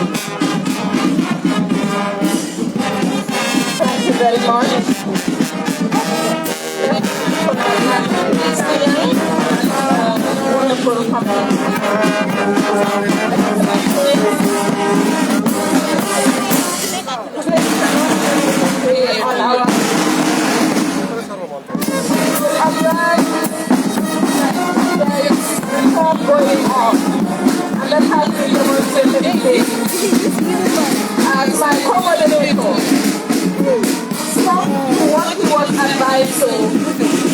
Thank you very much. Wonderful going on, and that has been demonstrated as my co-moderator stuck to what he was advised to.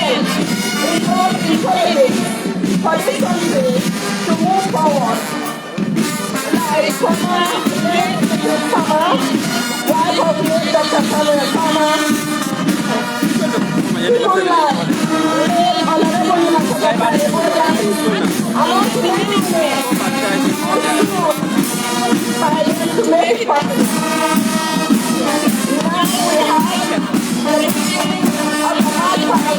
again involved in politics for this country to move forward. Like former late Mrs. Farmer, wife of late Dr. Samuel Farmer, people like late Honorable 𝒂𝒊𝒏𝒈, among many women who by them to make it possible. Now we have the beginning of the hard fight by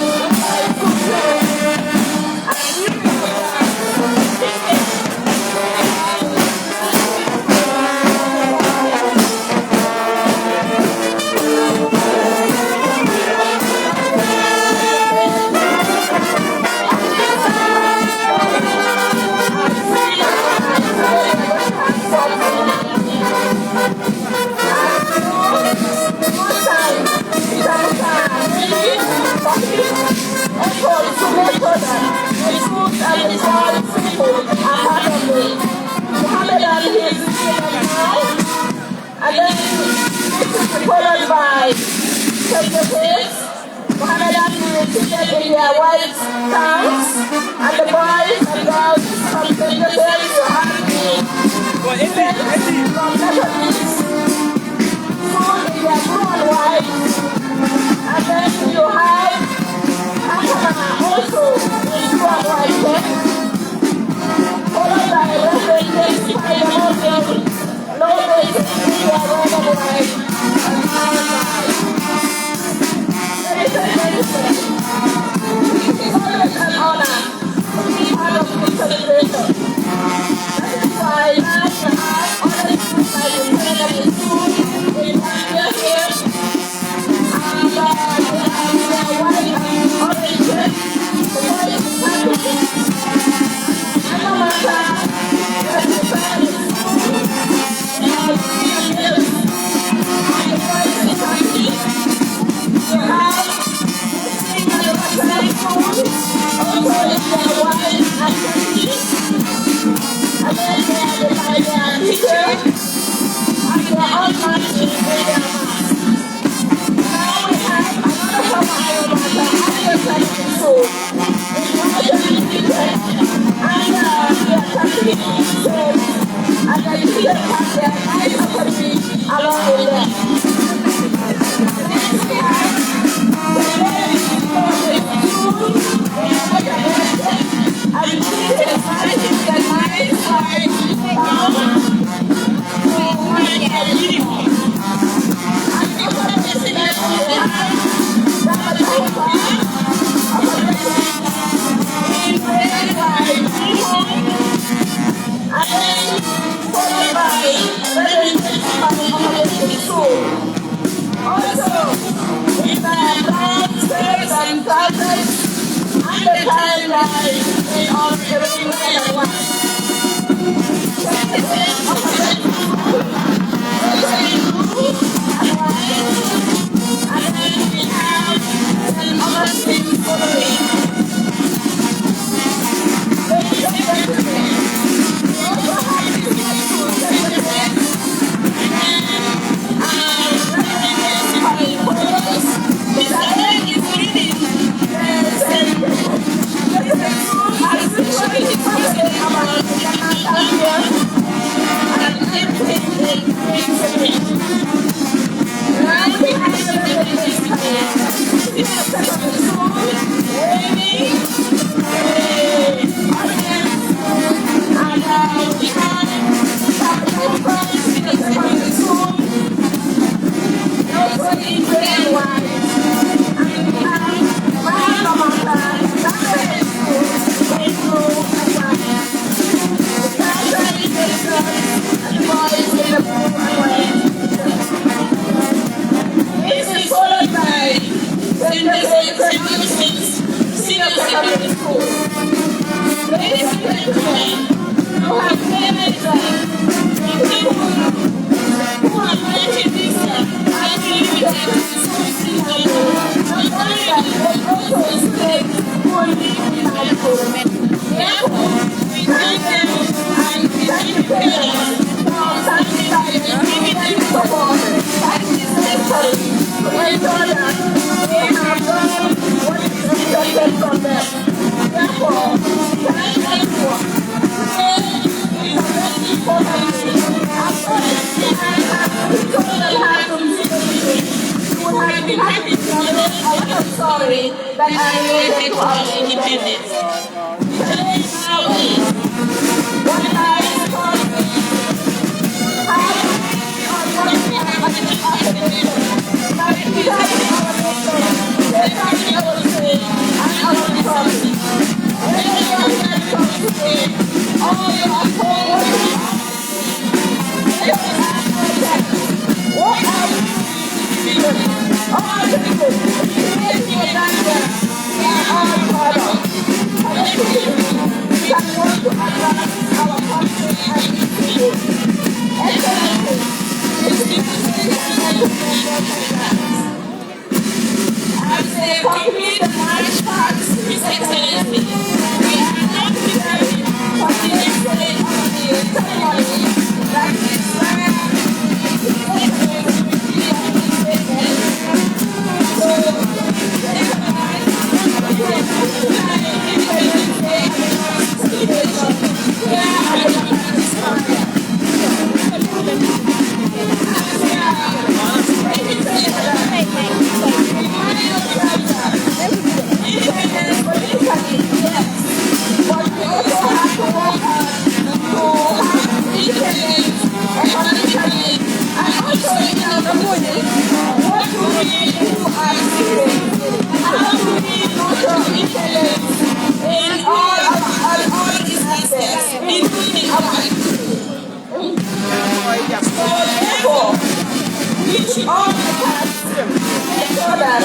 efforts to make sure that the schools and the small people are part of it. Mohammed Ali is leading them now, and then this is followed by 𝒂𝒊𝒏𝒈. Mohammed Ali is seated in their white gowns, and the boys and girls from 𝒂𝒊𝒏𝒈 you have the students from Methodist school in their blue and white, and then you have also in blue and white check, followed by Reverend 𝒂𝒊𝒏𝒈, no basis in their red and white, and white. Ladies and gentlemen, it is always an honor to be part of this celebration. That is why now we have other students like the Seminary School in Gambia here, and they have their white and orange shirts, the boys in 1,000 and the timeline in on every one. And then we have 10 other things following. Ladies and gentlemen, we also have the school secretary and Mr. Ed is leading the celebration. The school has been working president about the Gambia and everything they bring to it. Now we have the residents here. We have set up the school, waving, audience, and we have capital prize in the secondary school. Also in grade 1. And we have Mahamamata, secondary school, grade 2 and 1. The girls are in the girls and the boys in the blue and white. This is followed by 𝒊𝒏𝒇𝒐𝒓𝒎𝒂𝒕𝒊𝒏𝒈 Senior Secondary School. Ladies and gentlemen, you have parents people who are making this and believe that this is not only that, but also students who are living in high school. Therefore, we thank them and we thank the parents for standing by and giving them support that is necessary to ensure that they have done what is expected from them. Therefore, we thank them for today is a very important day. As well as we have told them how to participate, you would have been happy to know a lot of story that are related to our independence. Today now is what I call how on what we have as a nation. Now it is our nation, safeguarding our state and our resources. Whenever you are here to come today, all you are told what you are. Let us ask ourselves, what are we doing? All the people, creating a Gambia, we are all part of. Collectively, we can work to advance our country and its people. Excellency, distinguished and as they complete the march past His Excellency, we are now preparing for the next day of the ceremony that is where His Excellency will be at the statement. So, recognize the Independence Day celebration here at the Independence Park. Independence politically, yes, but we also have to work hard to have independence economically and also in our community. What do we do as citizens? How do we nurture independence in all these aspects, including our activities? So therefore, we should all make sure that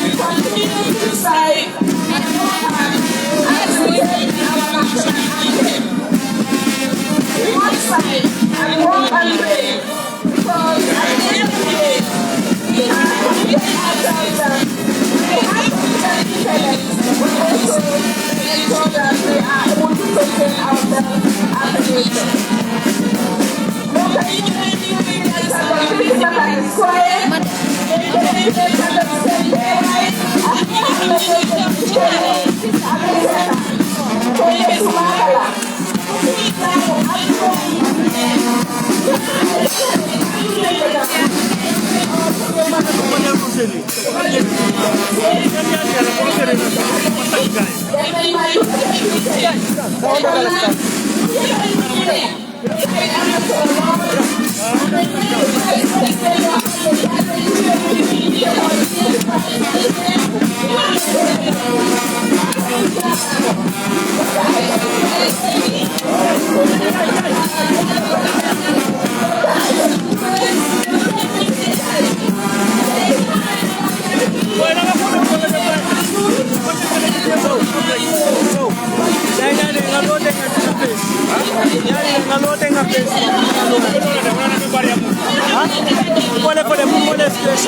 we continue to strive and work hard as we say in our national anthem. We must strive and work and pray because at the end of the day, we are committing ourselves that we have to be independent, but also ensure that we are able to sustain ourselves as a nation. Bueno, place. Ngalo tenga place. Mole for the mole place.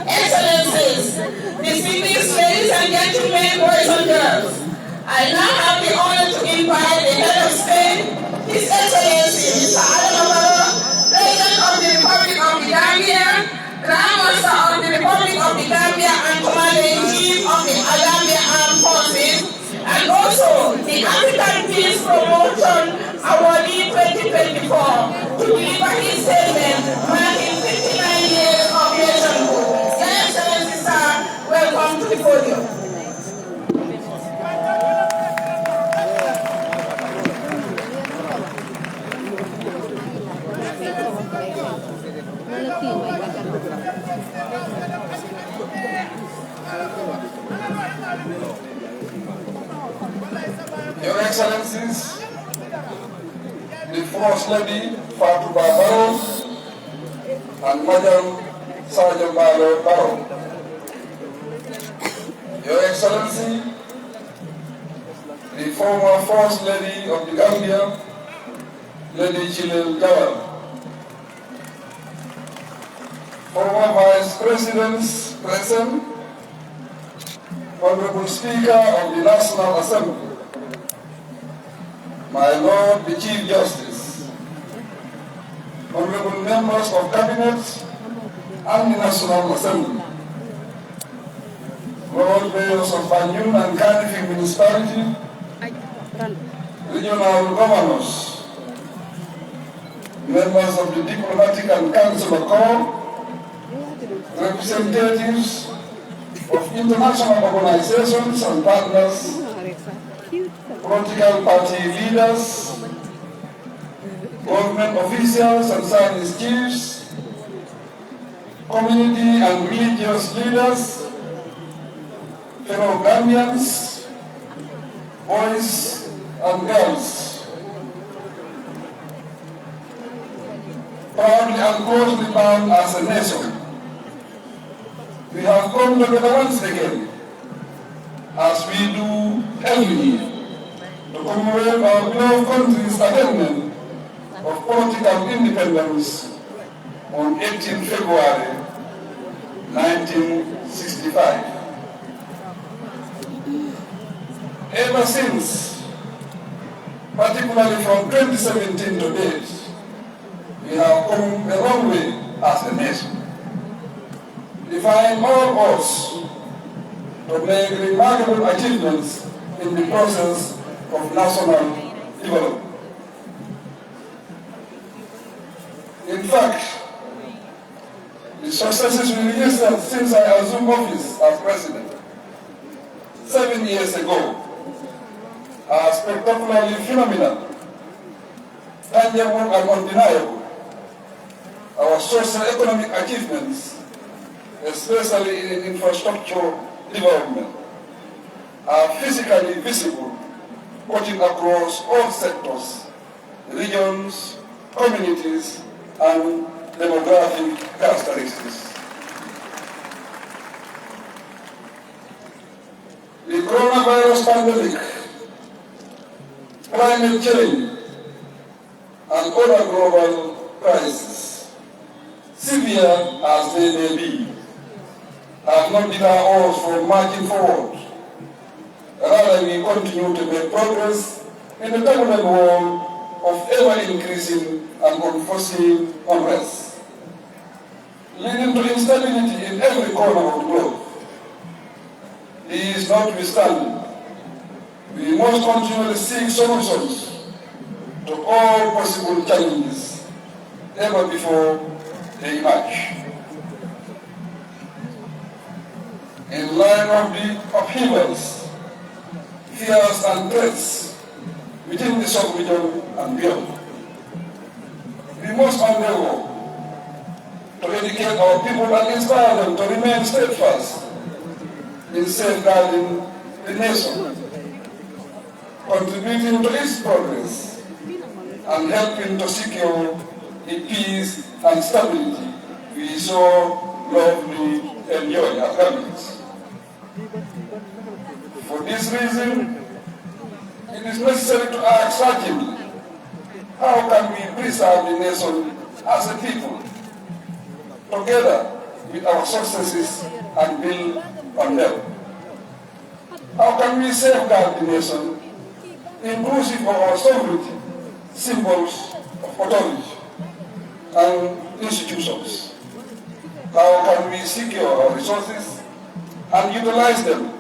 Excellencies, distinguished ladies and gentlemen, boys and girls, I now have the honor to invite the head of state, His Excellency Mr. 𝒂𝒊𝒏𝒈, President of the Republic of the Gambia, Grand Master of the Republic of the Gambia and Commander-in-Chief of the Gambia Armed Forces, and also the African Peace Promotion Awardee 2024 to deliver his statement marking 59 years of nationhood. Your Excellency, sir, welcome to the podium. Your Excellencies, the First Lady 𝒂𝒊𝒏𝒈 and Madam 𝒂𝒊𝒏𝒈. Your Excellency, the former First Lady of the Gambia, Lady 𝒒𝒊𝒗𝒊𝒏𝒈. Former Vice Presidents present, Honorable Speaker of the National Assembly, my Lord the Chief Justice, Honorable Members of Cabinet and the National Assembly, Lord Mayors of Banjul and Kanifing Municipality, Regional Governors, members of the Diplomatic and Consular Corps, representatives of international organizations and partners, political party leaders, government officials and service chiefs, community and religious leaders, fellow Gambians, boys and girls. Proudly and closely bound as a nation, we have come together once again, as we do every year, to commemorate our beloved country's attainment of political independence on 18 February 1965. Ever since, particularly from 2017 to date, we have come a long way as a nation, defying all odds to make remarkable achievements in the process of national development. In fact, the successes we registered since I assumed office as president 7 years ago are spectacularly phenomenal, tangible and undeniable. Our socio-economic achievements, especially in infrastructure development, are physically visible, cutting across all sectors, regions, communities, and demographic characteristics. The coronavirus pandemic, climate change, and other global crises, severe as they may be, have not deterred us from marching forward. Rather, we continue to make progress in the turbulent world of ever-increasing and unforeseen unrest, leading to instability in every corner of the globe. These notwithstanding, we must continually seek solutions to all possible challenges ever before they emerge. In light of the upheavals, fears and threats within the sub-region and beyond, we must endeavor to educate our people and inspire them to remain steadfast in safeguarding the nation, contributing to its progress, and helping to secure the peace and stability we so lovingly enjoy as Gambians. For this reason, it is necessary to ask urgently, how can we preserve the nation as a people, together with our successes, and build on them? How can we safeguard the nation, inclusive of our sovereignty, symbols of authority, and institutions? How can we secure our resources and utilize them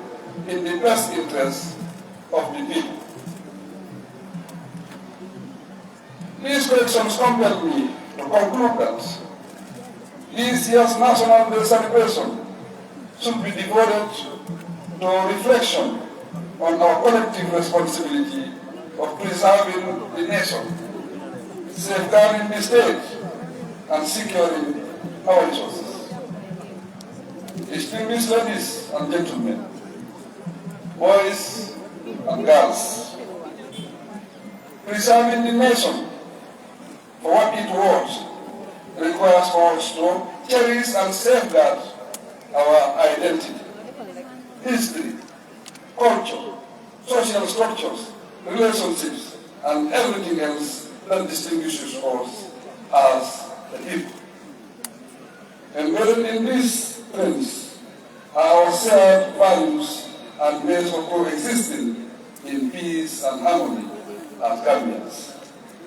in the best interest of the people? These questions compel me to conclude that this year's National Day celebration should be devoted to reflection on our collective responsibility of preserving the nation, safeguarding the state, and securing our resources. Distinguished ladies and gentlemen, boys and girls, preserving the nation for what it was requires us to cherish and safeguard our identity, history, culture, social structures, relationships, and everything else that distinguishes us as a people. Embedded in these trends are our shared values and ways of coexisting in peace and harmony as Gambians.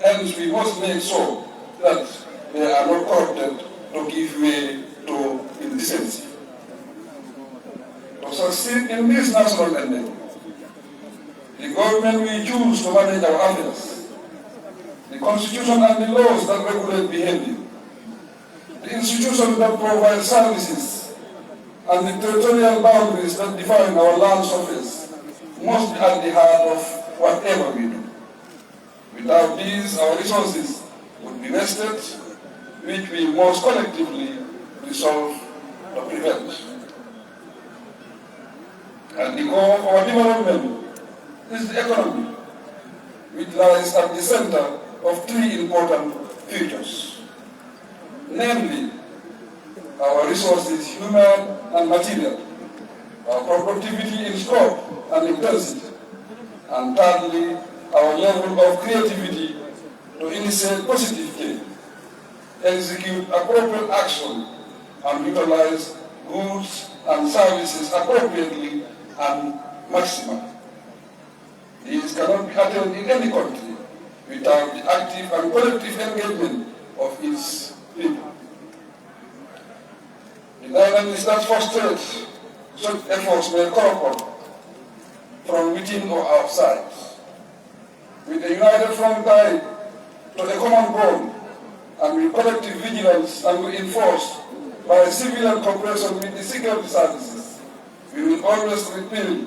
Hence, we must make sure that they are not corrupted to give way to indecency. To succeed in this national endeavor, the government we choose to manage our affairs, the constitution and the laws that regulate behavior, the institutions that provide services, and the territorial boundaries that define our land surface must be at the heart of whatever we do. Without these, our resources would be wasted, which we must collectively resolve to prevent. At the core of our development is the economy, which lies at the center of three important features, namely our resources, human and material, our productivity in scope and intensity, and thirdly, our level of creativity to initiate positive change, execute appropriate action, and utilize goods and services appropriately and maximally. These cannot be attained in any country without the active and collective engagement of its people. The dynamics that frustrate such efforts may come from within or outside. With a united front tied to a common goal and with collective vigilance and reinforced by civilian cooperation with the security services, we will always repel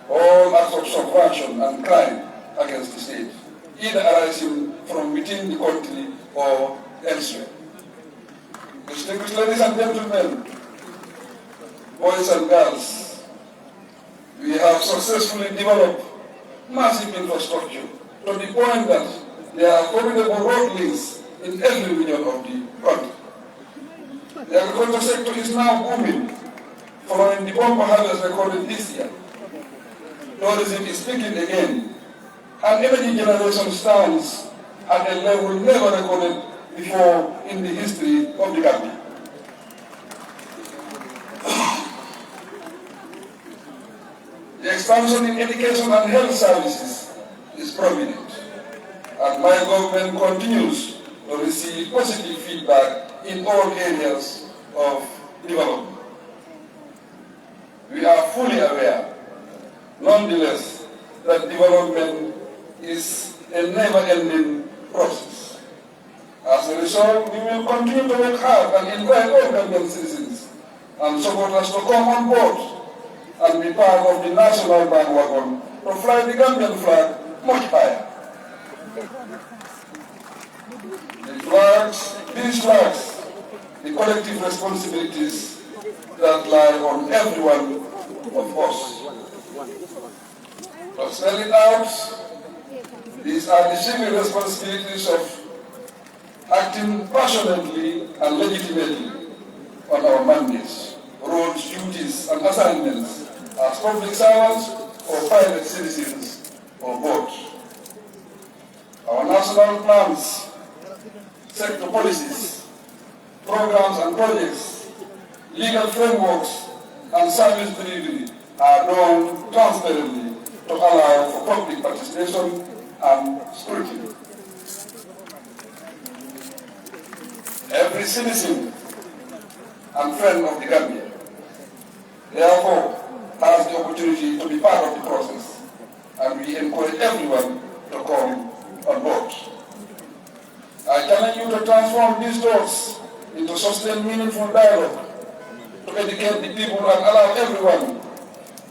all acts of subversion and crime against the state, either arising from within the country or elsewhere. Distinguished ladies and gentlemen, boys and girls, we have successfully developed massive infrastructure to the point that there are formidable road links in every region of the country. The agriculture sector is now booming, following the bumper harvest recorded this year. Tourism is peaking again, and energy generation stands at a level never recorded before in the history of the Gambia. The expansion in education and health services is prominent, and my government continues to receive positive feedback in all areas of development. We are fully aware, nonetheless, that development is a never-ending process. As a result, we will continue to work hard and invite all Gambian citizens and supporters to come on board and be part of the national bandwagon to fly the Gambian flag much higher. These flags, the collective responsibilities that lie on every one of us. To spell it out, these are the civil responsibilities of acting passionately and legitimately on our mandates, roles, duties, and assignments as public servants or private citizens or both. Our national plans, sector policies, programs and projects, legal frameworks, and service delivery are done transparently to allow for public participation and scrutiny. Every citizen and friend of the Gambia, therefore, has the opportunity to be part of the process, and we encourage everyone to come on board. I challenge you to transform these talks into sustained, meaningful dialogue, to educate the people and allow everyone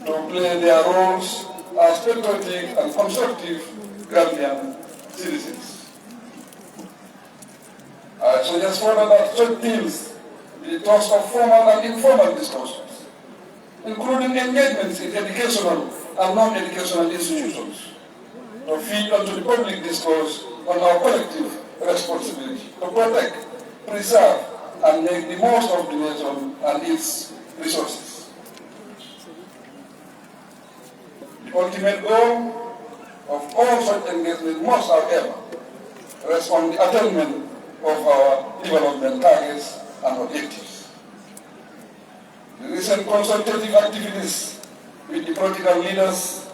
to play their roles as patriotic and constructive Gambian citizens. I suggest further that such themes be the thrust of formal and informal discussions, including engagements in educational and non-educational institutions, to feed into the public discourse on our collective responsibility to protect, preserve, and make the most of the nation and its resources. The ultimate goal of all such engagement must, however, rest on the attainment of our development targets and objectives. The recent consultative activities with the political leaders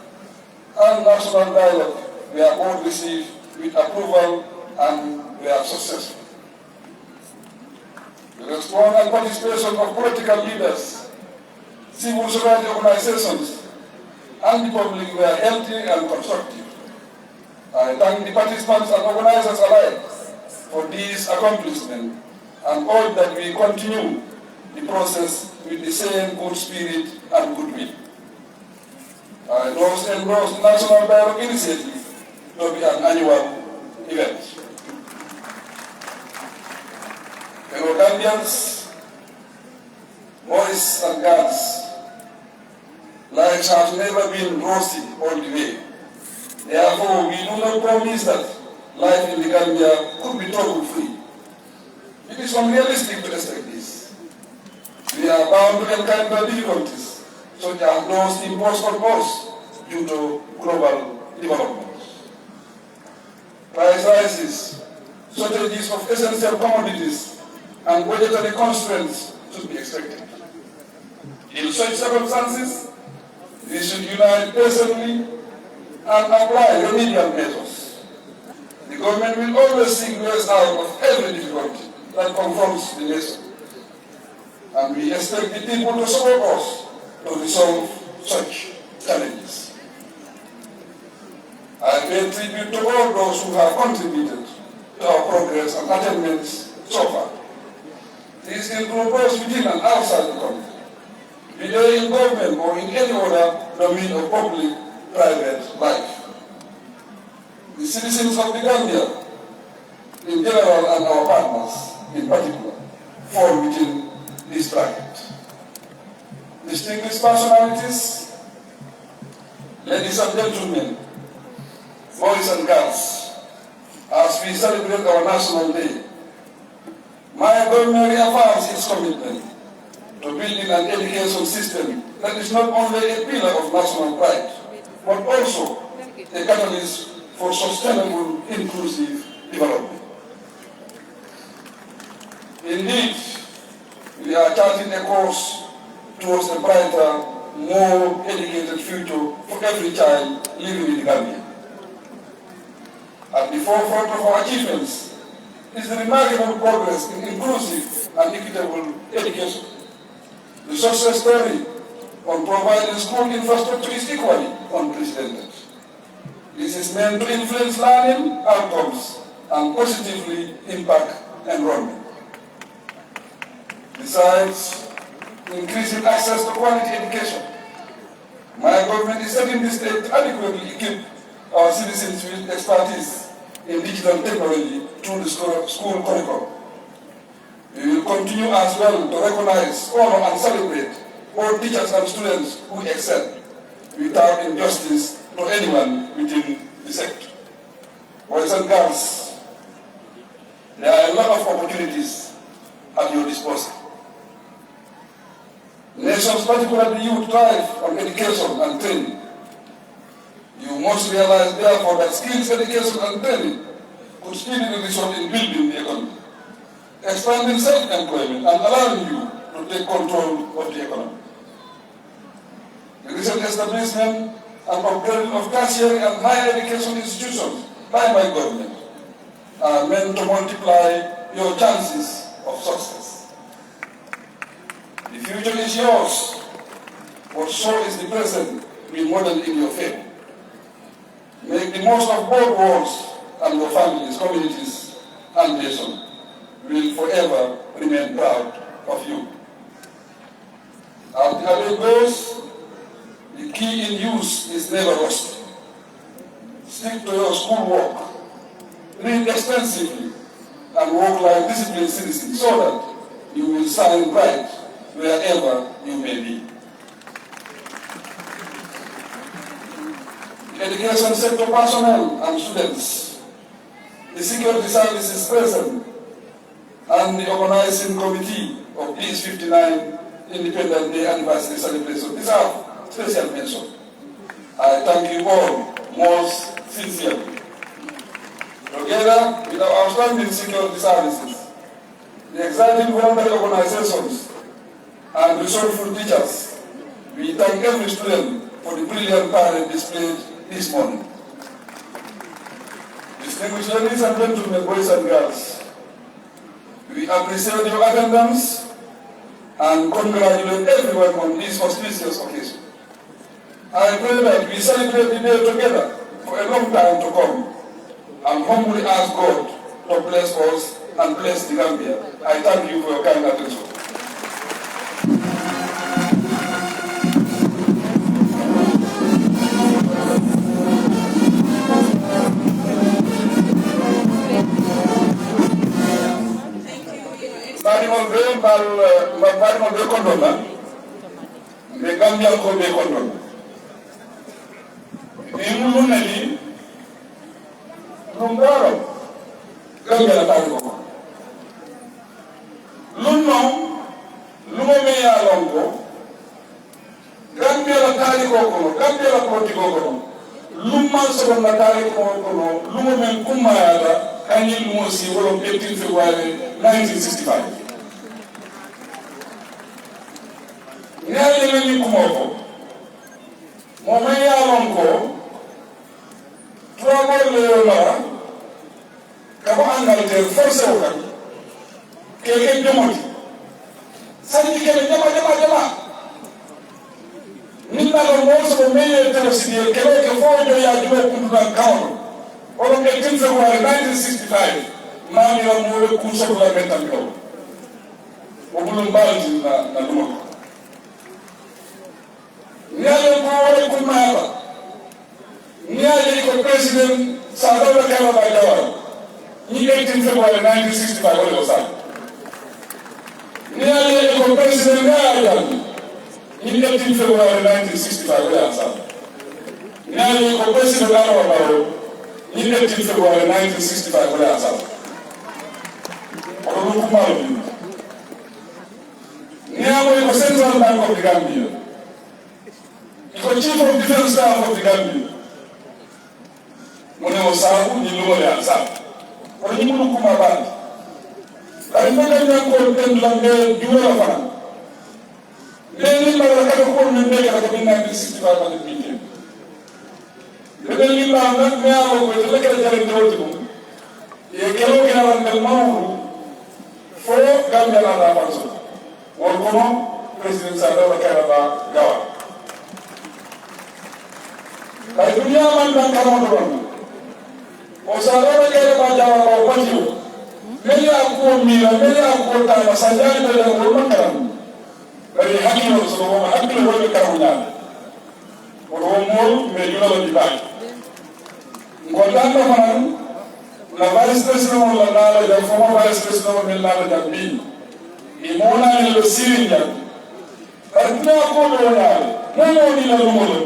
and national dialogue were both received with approval and were successful. The response and participation of political leaders, civil society organizations, and the public were healthy and constructive. I thank the participants and organizers alike for this accomplishment and urge that we continue the process with the same good spirit and goodwill. I also endorse the National Dialogue Initiative to be an annual event. Fellow Gambians, boys and girls, life has never been rosy all the way. Therefore, we do not promise that life in the Gambia could be trouble-free. It is unrealistic to expect this. we are bound to encounter difficulties, such as those imposed on us due to global development. Price rises, shortages of essential commodities, and budgetary constraints should be expected. In such circumstances, we should unite patiently and apply remedial measures. The government will always seek ways out of every difficulty that confronts the nation, and we expect the people to support us to resolve such challenges. I pay tribute to all those who have contributed to our progress and achievements so far. These include those within and outside the country, be they in government or in any other domain of public-private life. The citizens of the Gambia, in general, and our partners, in particular, fall within this bracket. Distinguished personalities, ladies and gentlemen, boys and girls, as we celebrate our National Day, my government reaffirms its commitment to building an education system that is not only a pillar of national pride, but also a catalyst for sustainable, inclusive development. Indeed, we are charting a course towards a brighter, more educated future for every child living in Gambia. At the forefront of our achievements is the remarkable progress in inclusive and equitable education. The success story on providing school infrastructure is equally unprecedented. This is meant to influence learning outcomes and positively impact enrollment. Besides increasing access to quality education, my government is setting the stage to adequately equip our citizens with expertise in digital technology through the school curriculum. We will continue as well to recognize, honor, and celebrate all teachers and students who excel without injustice to anyone within the sector. Boys and girls, there are a lot of opportunities at your disposal. Nations, particularly youth, thrive on education and training. You must realize, therefore, that skills, education, and training could speedily result in building the economy, expanding self-employment, and allowing you to take control of the economy. The recent establishment and upgrading of tertiary and higher education institutions by my government are meant to multiply your chances of success. The future is yours, but so is the present we model in your favor. Make the most of both worlds, and your families, communities, and nation will forever remain proud of you. As the adage goes, the key in use is never lost. Stick to your schoolwork, read extensively, and work like disciplined citizens so that you will shine bright wherever you may be. The education sector personnel and students, the security services present, and the organizing committee of 𝒕𝒊𝒏𝒈 Independence Day Anniversary Celebration deserve special mention. I thank you all most sincerely. Together with our outstanding security services, the exciting voluntary organizations, and resourceful teachers, we thank every student for the brilliant talent displayed this morning. Distinguished ladies and gentlemen, boys and girls, we appreciate your attendance and congratulate everyone on this auspicious occasion. I pray that we celebrate the day together for a long time to come, and humbly ask God to bless us and bless the Gambia. I thank you for your kind attention. Mbadimol be kondona, be Gambia ko be kondona. Imu neli, lungaro, Gambia la tari ko. Lumo me ya so na kare ko lumo men kumaya kanyi lumo si wolo 18 February 1965 nyale ni kumoko mo me ya lonko trois le la ka ko Angleterre forcé o kan keke demoti sani kele jama minna ko moso ko meye terosidi kele ke fo do ya jume kundu dan kawo o 18 February 1965 mami la mo ko so la metan ko o bulum balti na dum niale ko wala ko maba niale ko president 𝒂𝒊𝒏𝒈 ni 18 February 1965 wala ko sa niale ko president ga in 18 February 1965, we are sorry. Now, the President in 18 February 1965, we are sorry. Now, the Central Bank of the Gambia, the Chief of Defense Staff of the Gambia, when I was saying, you know, they are sorry. When you look at my band, I remember them calling them, you are a fan. Then I got a whole new day at 1965 on the meeting. Then you are not now with the legal territory. You cannot get on the mountain for Gambia and Afonso. Or President 𝒂𝒊𝒏𝒈. By the man that come on the run. Or 𝒂𝒊𝒏𝒈. Many are poor me, and many are poor time, as I died with a woman. Bari hakilo so mo hakilo wala karunya ko mo me yula di bay ngolanda man la vice president la nala ya former vice president me la da bi imona ni lo sirinja arna ko do ya mo ni la lumo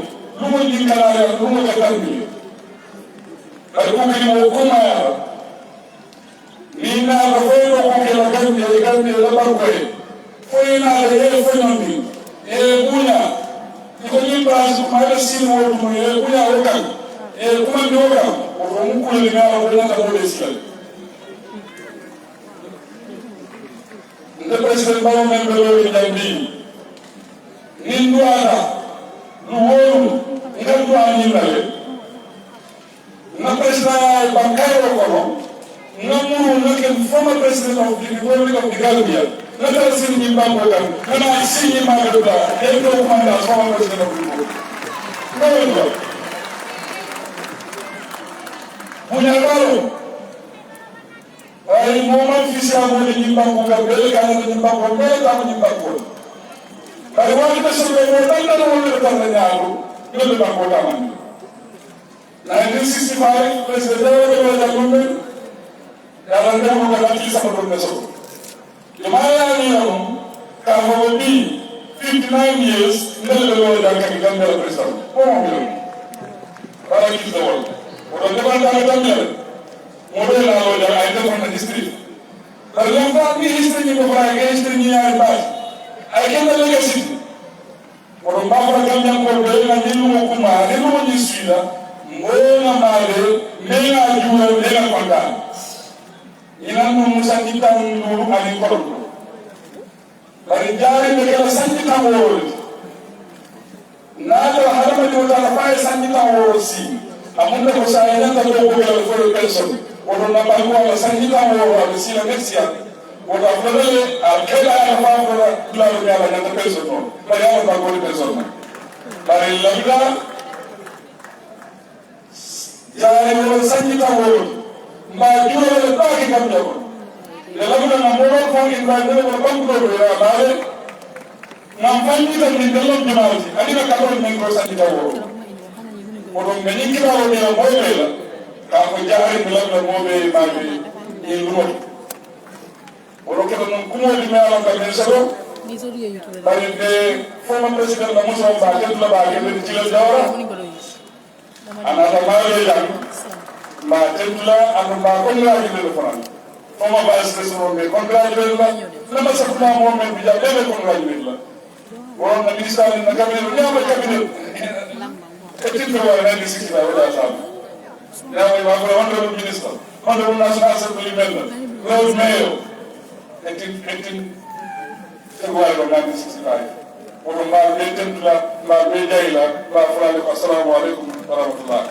di kala ya lumo ka tambi bari ko ki mo ko ma ya ni na ko ko ke la gambe la barko foi na ele foi não vi bunha e com o prazo mais assim o outro bunha o cara como é que o cara o com ele na bunha da polícia o presidente vai o membro do Gambia ninduana no ouro ninduana ninale na presidente bancário como não former president of the Republic of the Gambia. Let us see him back with them. And I see him back with them. They don't mind us, former president of the Republic. No. Munyagaro. Ay moment official mo ni back with them. They can't ni back with them. They can't ni back with them. Ay wali na sila mo tanda na wala na tanda niya ako. Yun na back with them. 1965 president of the government. Dalam dia mengatakan kisah berbeza. Kemana ni orang? Kalau lebih 59 years, kita lebih dari kami Gambia presiden. Orang para kita orang. Orang depan kami Gambia. Model lalu dari ada pernah history. Terlambat ni history ni beberapa history ni yang baik. Akan ada legacy. Orang bapa Gambia berbeza dengan ilmu kumar, ilmu nisida, mana mana, mana jual, mana pandang. Inan mo sanjita nuru ani kodo bari jari be kala sanjita woro na do harama do ta fa sanjita woro si amunda ko sa ina ta do ko kala ko person wodo na ba ko sanjita woro si na next year wodo afdale akela ya fa ko la do ya la na person no bari ya ba ko person bari labda jari mo sanjita woro ma julo le taaki kam jago le labna na moro ko ibrahim le ko banko do ya baale na fanni tan ni delon jamaati adina ka do men ko sanni dawo o do men ni kila o ne mo be la ka ko jaari le labna mo be ma be ni ruwa o do ke non kumo di me ala ka men sero bari de former president la musa ba ke la ba ke ci la dawra ana ta ma le ya ma tentula anu ma congratulate le fana foma vice president me congratulate la ma sakuma mo men bi ja be congratulate la won na ministre na cabinet nyama cabinet etin ko wala ni sikki wala sa Honorable Minister, Honorable National Assembly Member, Lord Mayor, 18 February 1965. Oɗo mbawi ɓe tentula mbawi ɓe jayla mbawi fulade ko assalamu aleykum wa rahmatullah.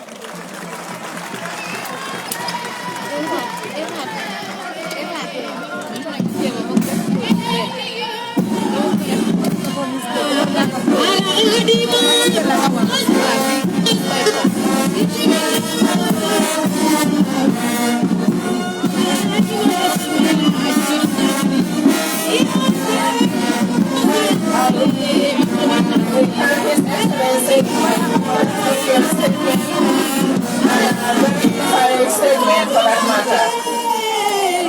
Statement for that matter.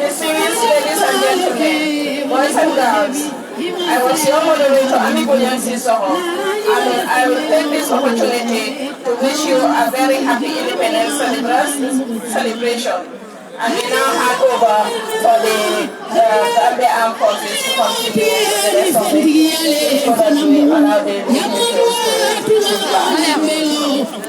Distinguished ladies and gentlemen, boys and girls, I was your moderator, 𝒊𝒏𝒇𝒐𝒓𝒎𝒂𝒕𝒊𝒏𝒈, and I will take this opportunity to wish you a very happy independence celebration. And we now hand over for the Gambia Armed Forces to continue with the rest of the meeting so that we allow the individuals to sit back.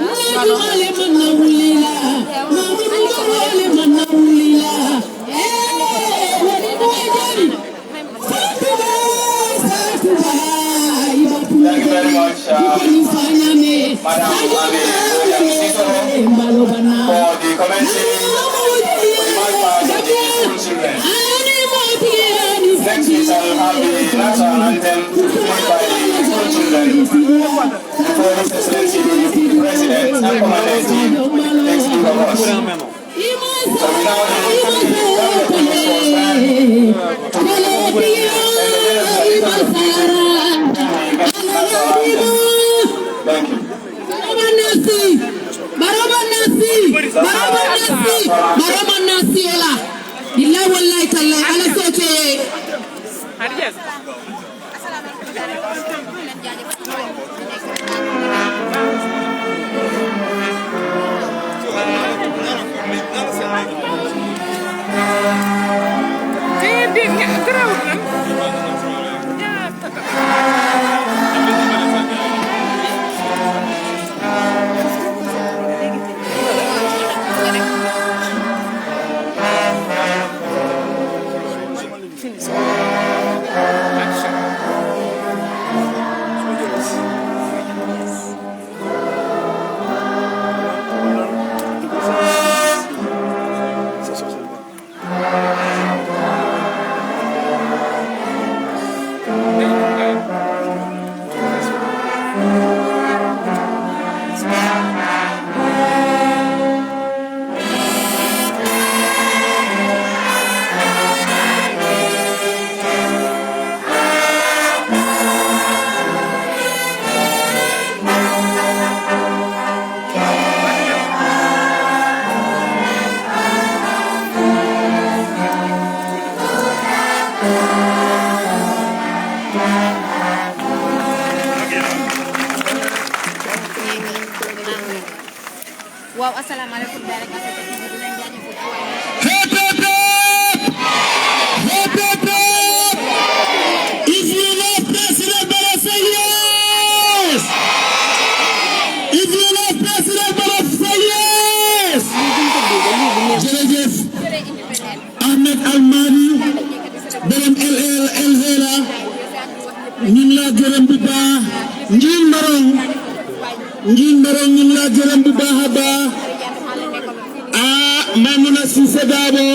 Thank you very much, Madam for the commencing of the school children. Next, we shall have the national anthem played by the school children before His Excellency the President and Commander-in-Chief takes leave of us. So we now need the police force stand to move and the thank you. Wow, assalamualaikum warahmatullahi If you love President, better say yes! If you love President, better say yes! Jërëjëf Ahmed Almadi borom LLA ñu ngi la gërëm bu baax Njiin Marong ñu ngi la gërëm bu baax a baax Maimouna Cissé Dabo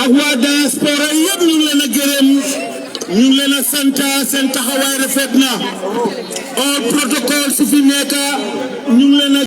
ak waa diaspora yëpp ñu ngi leen a gërëm ñu ngi leen a sant seen taxawaay rafet na all protocole su fi nekk ñu ngi leen a